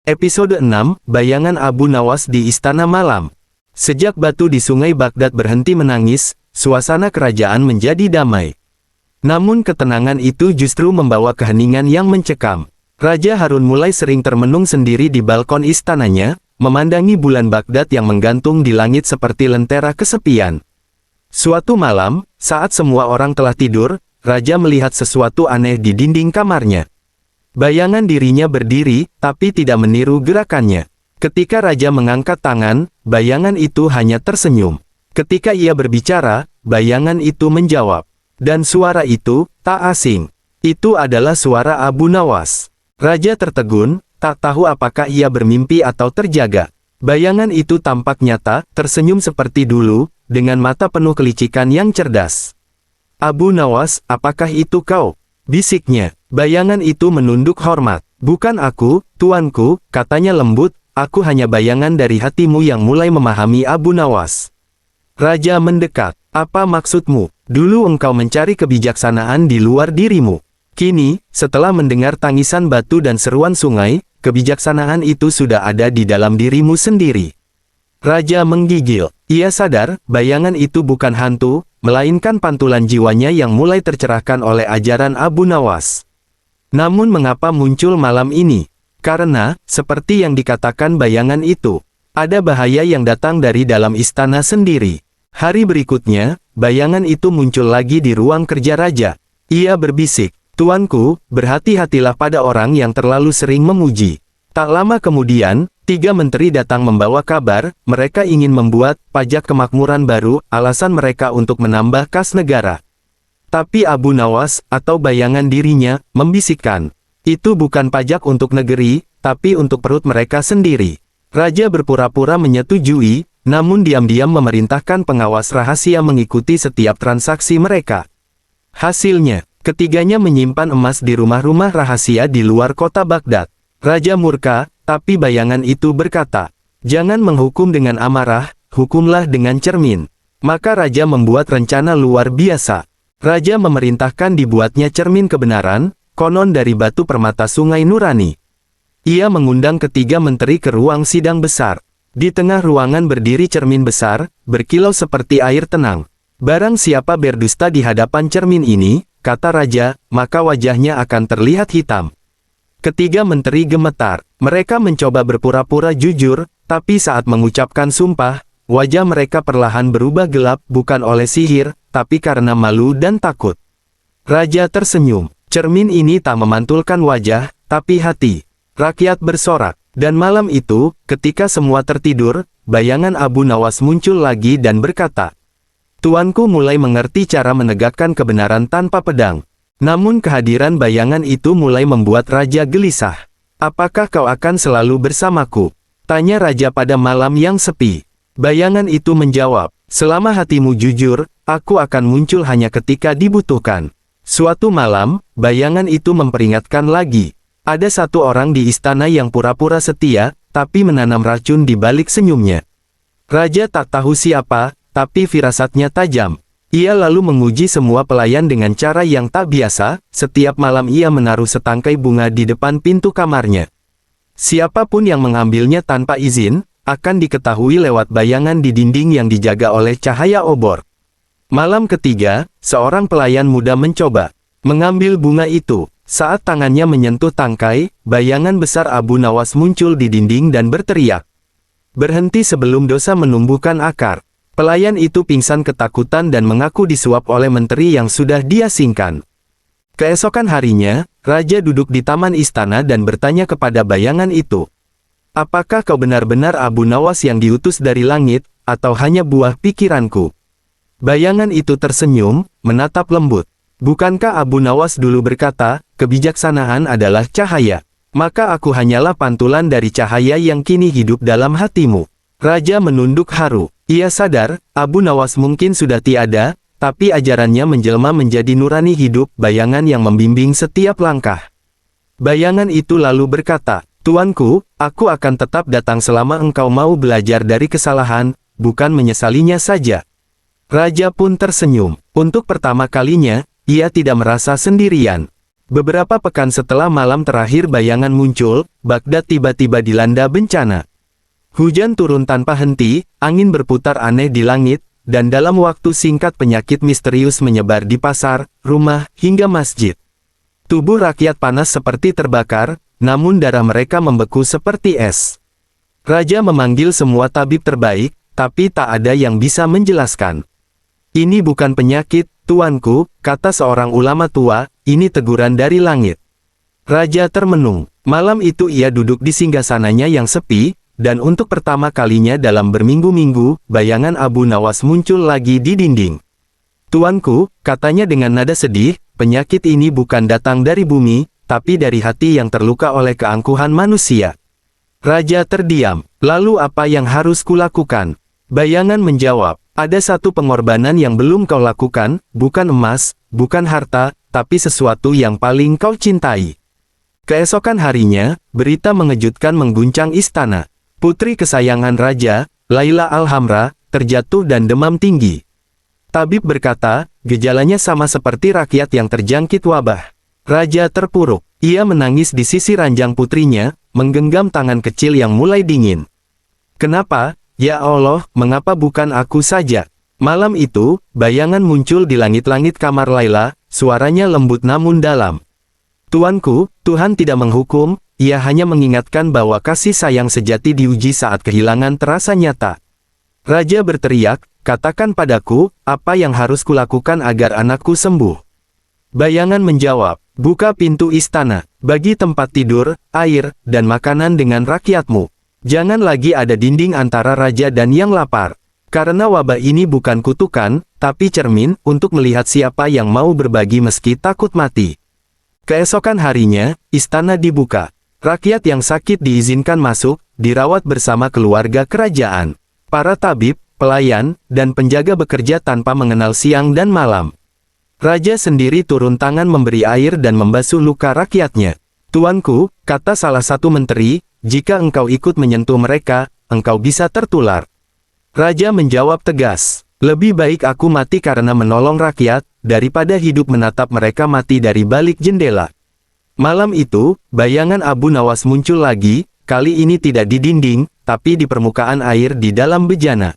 Episode 6, Bayangan Abu Nawas di Istana Malam. Sejak batu di sungai Baghdad berhenti menangis, suasana kerajaan menjadi damai. Namun ketenangan itu justru membawa keheningan yang mencekam. Raja Harun mulai sering termenung sendiri di balkon istananya, memandangi bulan Baghdad yang menggantung di langit seperti lentera kesepian. Suatu malam, saat semua orang telah tidur, Raja melihat sesuatu aneh di dinding kamarnya. Bayangan dirinya berdiri, tapi tidak meniru gerakannya. Ketika Raja mengangkat tangan, bayangan itu hanya tersenyum. Ketika ia berbicara, bayangan itu menjawab. Dan suara itu, tak asing. Itu adalah suara Abu Nawas. Raja tertegun, tak tahu apakah ia bermimpi atau terjaga. Bayangan itu tampak nyata, tersenyum seperti dulu, dengan mata penuh kelicikan yang cerdas. "Abu Nawas, apakah itu kau?" bisiknya. Bayangan itu menunduk hormat. "Bukan aku, tuanku," katanya lembut, "aku hanya bayangan dari hatimu yang mulai memahami Abu Nawas." Raja mendekat. "Apa maksudmu? Dulu engkau mencari kebijaksanaan di luar dirimu. Kini, setelah mendengar tangisan batu dan seruan sungai, kebijaksanaan itu sudah ada di dalam dirimu sendiri." Raja menggigil. Ia sadar, bayangan itu bukan hantu, melainkan pantulan jiwanya yang mulai tercerahkan oleh ajaran Abu Nawas. Namun mengapa muncul malam ini? Karena, seperti yang dikatakan bayangan itu, ada bahaya yang datang dari dalam istana sendiri. Hari berikutnya, bayangan itu muncul lagi di ruang kerja raja. Ia berbisik, "Tuanku, berhati-hatilah pada orang yang terlalu sering memuji." Tak lama kemudian, 3 menteri datang membawa kabar, mereka ingin membuat pajak kemakmuran baru, alasan mereka untuk menambah kas negara. Tapi Abu Nawas, atau bayangan dirinya, membisikkan, "Itu bukan pajak untuk negeri, tapi untuk perut mereka sendiri." Raja berpura-pura menyetujui, namun diam-diam memerintahkan pengawas rahasia mengikuti setiap transaksi mereka. Hasilnya, ketiganya menyimpan emas di rumah-rumah rahasia di luar kota Baghdad. Raja murka, tapi bayangan itu berkata, "Jangan menghukum dengan amarah, hukumlah dengan cermin." Maka Raja membuat rencana luar biasa. Raja memerintahkan dibuatnya cermin kebenaran, konon dari batu permata sungai nurani. Ia mengundang ketiga menteri ke ruang sidang besar. Di tengah ruangan berdiri cermin besar, berkilau seperti air tenang. "Barang siapa berdusta di hadapan cermin ini," kata Raja, "maka wajahnya akan terlihat hitam." Ketiga menteri gemetar. Mereka mencoba berpura-pura jujur, tapi saat mengucapkan sumpah, wajah mereka perlahan berubah gelap, bukan oleh sihir, tapi karena malu dan takut. Raja tersenyum. Cermin ini tak memantulkan wajah, tapi hati. Rakyat bersorak. Dan malam itu, ketika semua tertidur, bayangan Abu Nawas muncul lagi dan berkata, "Tuanku mulai mengerti cara menegakkan kebenaran tanpa pedang." Namun kehadiran bayangan itu mulai membuat Raja gelisah. "Apakah kau akan selalu bersamaku?" tanya Raja pada malam yang sepi. Bayangan itu menjawab, "Selama hatimu jujur, aku akan muncul hanya ketika dibutuhkan." Suatu malam, bayangan itu memperingatkan lagi. Ada satu orang di istana yang pura-pura setia, tapi menanam racun di balik senyumnya. Raja tak tahu siapa, tapi firasatnya tajam. Ia lalu menguji semua pelayan dengan cara yang tak biasa. Setiap malam ia menaruh setangkai bunga di depan pintu kamarnya. Siapapun yang mengambilnya tanpa izin, akan diketahui lewat bayangan di dinding yang dijaga oleh cahaya obor. Malam ketiga, seorang pelayan muda mencoba mengambil bunga itu. Saat tangannya menyentuh tangkai, bayangan besar Abu Nawas muncul di dinding dan berteriak, "Berhenti sebelum dosa menumbuhkan akar." Pelayan itu pingsan ketakutan dan mengaku disuap oleh menteri yang sudah diasingkan. Keesokan harinya, Raja duduk di taman istana dan bertanya kepada bayangan itu, "Apakah kau benar-benar Abu Nawas yang diutus dari langit, atau hanya buah pikiranku?" Bayangan itu tersenyum, menatap lembut. "Bukankah Abu Nawas dulu berkata, kebijaksanaan adalah cahaya? Maka aku hanyalah pantulan dari cahaya yang kini hidup dalam hatimu." Raja menunduk haru. Ia sadar, Abu Nawas mungkin sudah tiada, tapi ajarannya menjelma menjadi nurani hidup, bayangan yang membimbing setiap langkah. Bayangan itu lalu berkata, "Tuanku, aku akan tetap datang selama engkau mau belajar dari kesalahan, bukan menyesalinya saja." Raja pun tersenyum. Untuk pertama kalinya, ia tidak merasa sendirian. Beberapa pekan setelah malam terakhir bayangan muncul, Baghdad tiba-tiba dilanda bencana. Hujan turun tanpa henti, angin berputar aneh di langit, dan dalam waktu singkat penyakit misterius menyebar di pasar, rumah, hingga masjid. Tubuh rakyat panas seperti terbakar, namun darah mereka membeku seperti es. Raja memanggil semua tabib terbaik, tapi tak ada yang bisa menjelaskan. Ini bukan penyakit, tuanku, kata seorang ulama tua, ini teguran dari langit. Raja termenung. Malam itu ia duduk di singgasananya yang sepi, dan untuk pertama kalinya dalam berminggu-minggu, bayangan Abu Nawas muncul lagi di dinding. Tuanku, katanya dengan nada sedih, penyakit ini bukan datang dari bumi, tapi dari hati yang terluka oleh keangkuhan manusia. Raja terdiam. Lalu apa yang harus kulakukan? Bayangan menjawab, ada satu pengorbanan yang belum kau lakukan, bukan emas, bukan harta, tapi sesuatu yang paling kau cintai. Keesokan harinya, berita mengejutkan mengguncang istana. Putri kesayangan raja, Laila Al-Hamra, terjatuh dan demam tinggi. Tabib berkata, gejalanya sama seperti rakyat yang terjangkit wabah. Raja terpuruk. Ia menangis di sisi ranjang putrinya, menggenggam tangan kecil yang mulai dingin. Kenapa, ya Allah, mengapa bukan aku saja? Malam itu, bayangan muncul di langit-langit kamar Laila, suaranya lembut namun dalam. Tuanku, Tuhan tidak menghukum, ia hanya mengingatkan bahwa kasih sayang sejati diuji saat kehilangan terasa nyata. Raja berteriak, katakan padaku, apa yang harus kulakukan agar anakku sembuh? Bayangan menjawab, buka pintu istana, bagi tempat tidur, air, dan makanan dengan rakyatmu. Jangan lagi ada dinding antara raja dan yang lapar. Karena wabah ini bukan kutukan, tapi cermin, untuk melihat siapa yang mau berbagi meski takut mati. Keesokan harinya, istana dibuka. Rakyat yang sakit diizinkan masuk, dirawat bersama keluarga kerajaan. Para tabib, pelayan, dan penjaga bekerja tanpa mengenal siang dan malam. Raja sendiri turun tangan memberi air dan membasuh luka rakyatnya. Tuanku, kata salah satu menteri, jika engkau ikut menyentuh mereka, engkau bisa tertular. Raja menjawab tegas, lebih baik aku mati karena menolong rakyat, daripada hidup menatap mereka mati dari balik jendela. Malam itu, bayangan Abu Nawas muncul lagi, kali ini tidak di dinding, tapi di permukaan air di dalam bejana.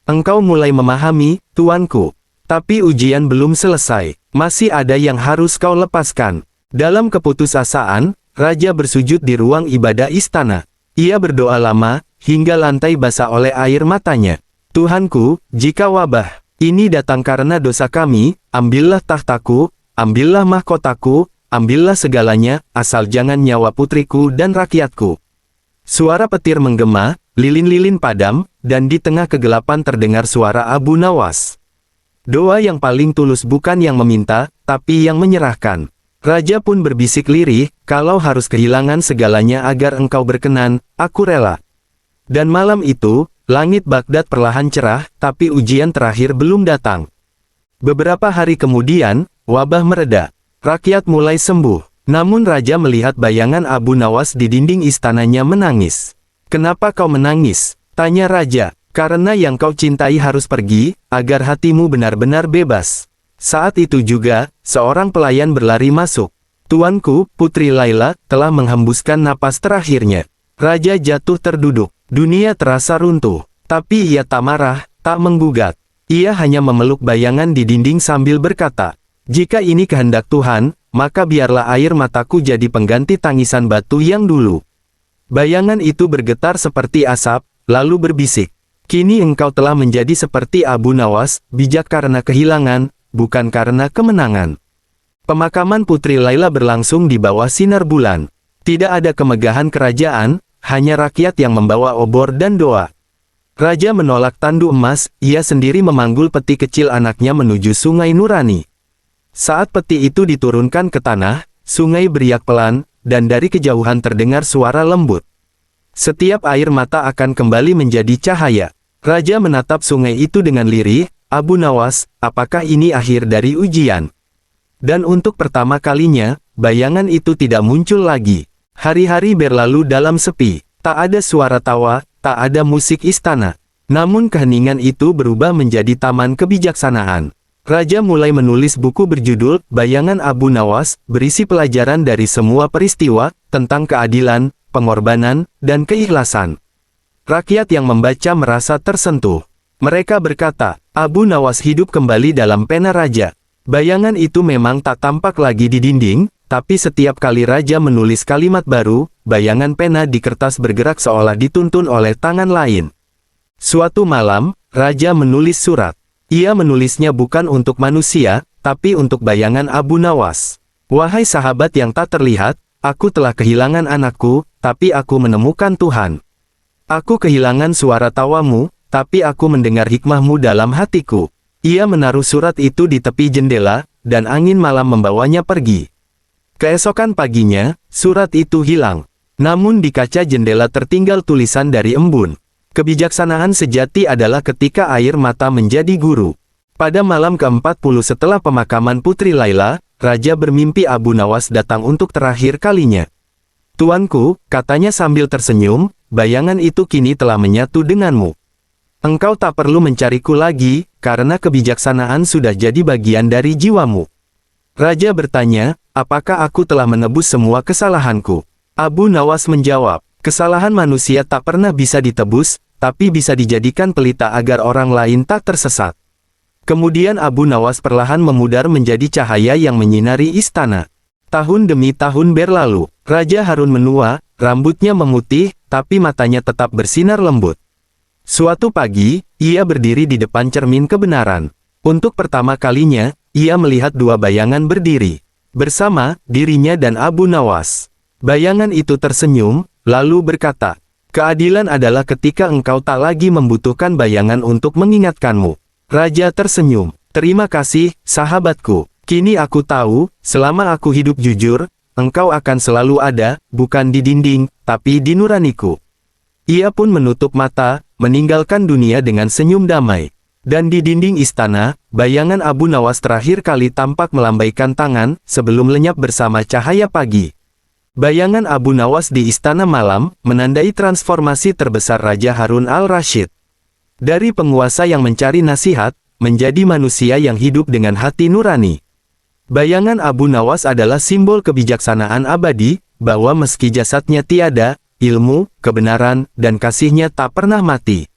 Engkau mulai memahami, tuanku. Tapi ujian belum selesai, masih ada yang harus kau lepaskan. Dalam keputusasaan, Raja bersujud di ruang ibadah istana. Ia berdoa lama, hingga lantai basah oleh air matanya. Tuhanku, jika wabah ini datang karena dosa kami, ambillah tahtaku, ambillah mahkotaku, ambillah segalanya, asal jangan nyawa putriku dan rakyatku. Suara petir menggema, lilin-lilin padam, dan di tengah kegelapan terdengar suara Abu Nawas. Doa yang paling tulus bukan yang meminta, tapi yang menyerahkan. Raja pun berbisik lirih, kalau harus kehilangan segalanya agar engkau berkenan, aku rela. Dan malam itu, langit Baghdad perlahan cerah, tapi ujian terakhir belum datang. Beberapa hari kemudian, wabah mereda. Rakyat mulai sembuh. Namun raja melihat bayangan Abu Nawas di dinding istananya menangis. Kenapa kau menangis? Tanya raja. Karena yang kau cintai harus pergi, agar hatimu benar-benar bebas. Saat itu juga, seorang pelayan berlari masuk. Tuanku, Putri Laila, telah menghembuskan napas terakhirnya. Raja jatuh terduduk. Dunia terasa runtuh. Tapi ia tak marah, tak menggugat. Ia hanya memeluk bayangan di dinding sambil berkata, jika ini kehendak Tuhan, maka biarlah air mataku jadi pengganti tangisan batu yang dulu. Bayangan itu bergetar seperti asap, lalu berbisik. Kini engkau telah menjadi seperti Abu Nawas, bijak karena kehilangan, bukan karena kemenangan. Pemakaman Putri Laila berlangsung di bawah sinar bulan. Tidak ada kemegahan kerajaan, hanya rakyat yang membawa obor dan doa. Raja menolak tandu emas, ia sendiri memanggul peti kecil anaknya menuju Sungai Nurani. Saat peti itu diturunkan ke tanah, sungai beriak pelan, dan dari kejauhan terdengar suara lembut. Setiap air mata akan kembali menjadi cahaya. Raja menatap sungai itu dengan lirih, Abu Nawas, apakah ini akhir dari ujian? Dan untuk pertama kalinya, bayangan itu tidak muncul lagi. Hari-hari berlalu dalam sepi, tak ada suara tawa, tak ada musik istana. Namun keheningan itu berubah menjadi taman kebijaksanaan. Raja mulai menulis buku berjudul Bayangan Abu Nawas, berisi pelajaran dari semua peristiwa, tentang keadilan, pengorbanan, dan keikhlasan. Rakyat yang membaca merasa tersentuh. Mereka berkata, Abu Nawas hidup kembali dalam pena raja. Bayangan itu memang tak tampak lagi di dinding, tapi setiap kali raja menulis kalimat baru, bayangan pena di kertas bergerak seolah dituntun oleh tangan lain. Suatu malam, raja menulis surat. Ia menulisnya bukan untuk manusia, tapi untuk bayangan Abu Nawas. Wahai sahabat yang tak terlihat, aku telah kehilangan anakku, tapi aku menemukan Tuhan. Aku kehilangan suara tawamu, tapi aku mendengar hikmahmu dalam hatiku. Ia menaruh surat itu di tepi jendela, dan angin malam membawanya pergi. Keesokan paginya, surat itu hilang. Namun di kaca jendela tertinggal tulisan dari embun. Kebijaksanaan sejati adalah ketika air mata menjadi guru. Pada malam ke-40 setelah pemakaman Putri Laila, Raja bermimpi Abu Nawas datang untuk terakhir kalinya. Tuanku, katanya sambil tersenyum, bayangan itu kini telah menyatu denganmu. Engkau tak perlu mencariku lagi, karena kebijaksanaan sudah jadi bagian dari jiwamu. Raja bertanya, apakah aku telah menebus semua kesalahanku? Abu Nawas menjawab, kesalahan manusia tak pernah bisa ditebus, tapi bisa dijadikan pelita agar orang lain tak tersesat. Kemudian Abu Nawas perlahan memudar menjadi cahaya yang menyinari istana. Tahun demi tahun berlalu, Raja Harun menua, rambutnya memutih, tapi matanya tetap bersinar lembut. Suatu pagi, ia berdiri di depan cermin kebenaran. Untuk pertama kalinya, ia melihat dua bayangan berdiri bersama dirinya dan Abu Nawas. Bayangan itu tersenyum, lalu berkata, keadilan adalah ketika engkau tak lagi membutuhkan bayangan untuk mengingatkanmu. Raja tersenyum, terima kasih, sahabatku. Kini aku tahu, selama aku hidup jujur, engkau akan selalu ada, bukan di dinding, tapi di nuraniku. Ia pun menutup mata, meninggalkan dunia dengan senyum damai. Dan di dinding istana, bayangan Abu Nawas terakhir kali tampak melambaikan tangan, sebelum lenyap bersama cahaya pagi. Bayangan Abu Nawas di Istana Malam, menandai transformasi terbesar Raja Harun al-Rashid. Dari penguasa yang mencari nasihat, menjadi manusia yang hidup dengan hati nurani. Bayangan Abu Nawas adalah simbol kebijaksanaan abadi, bahwa meski jasadnya tiada, ilmu, kebenaran, dan kasihnya tak pernah mati.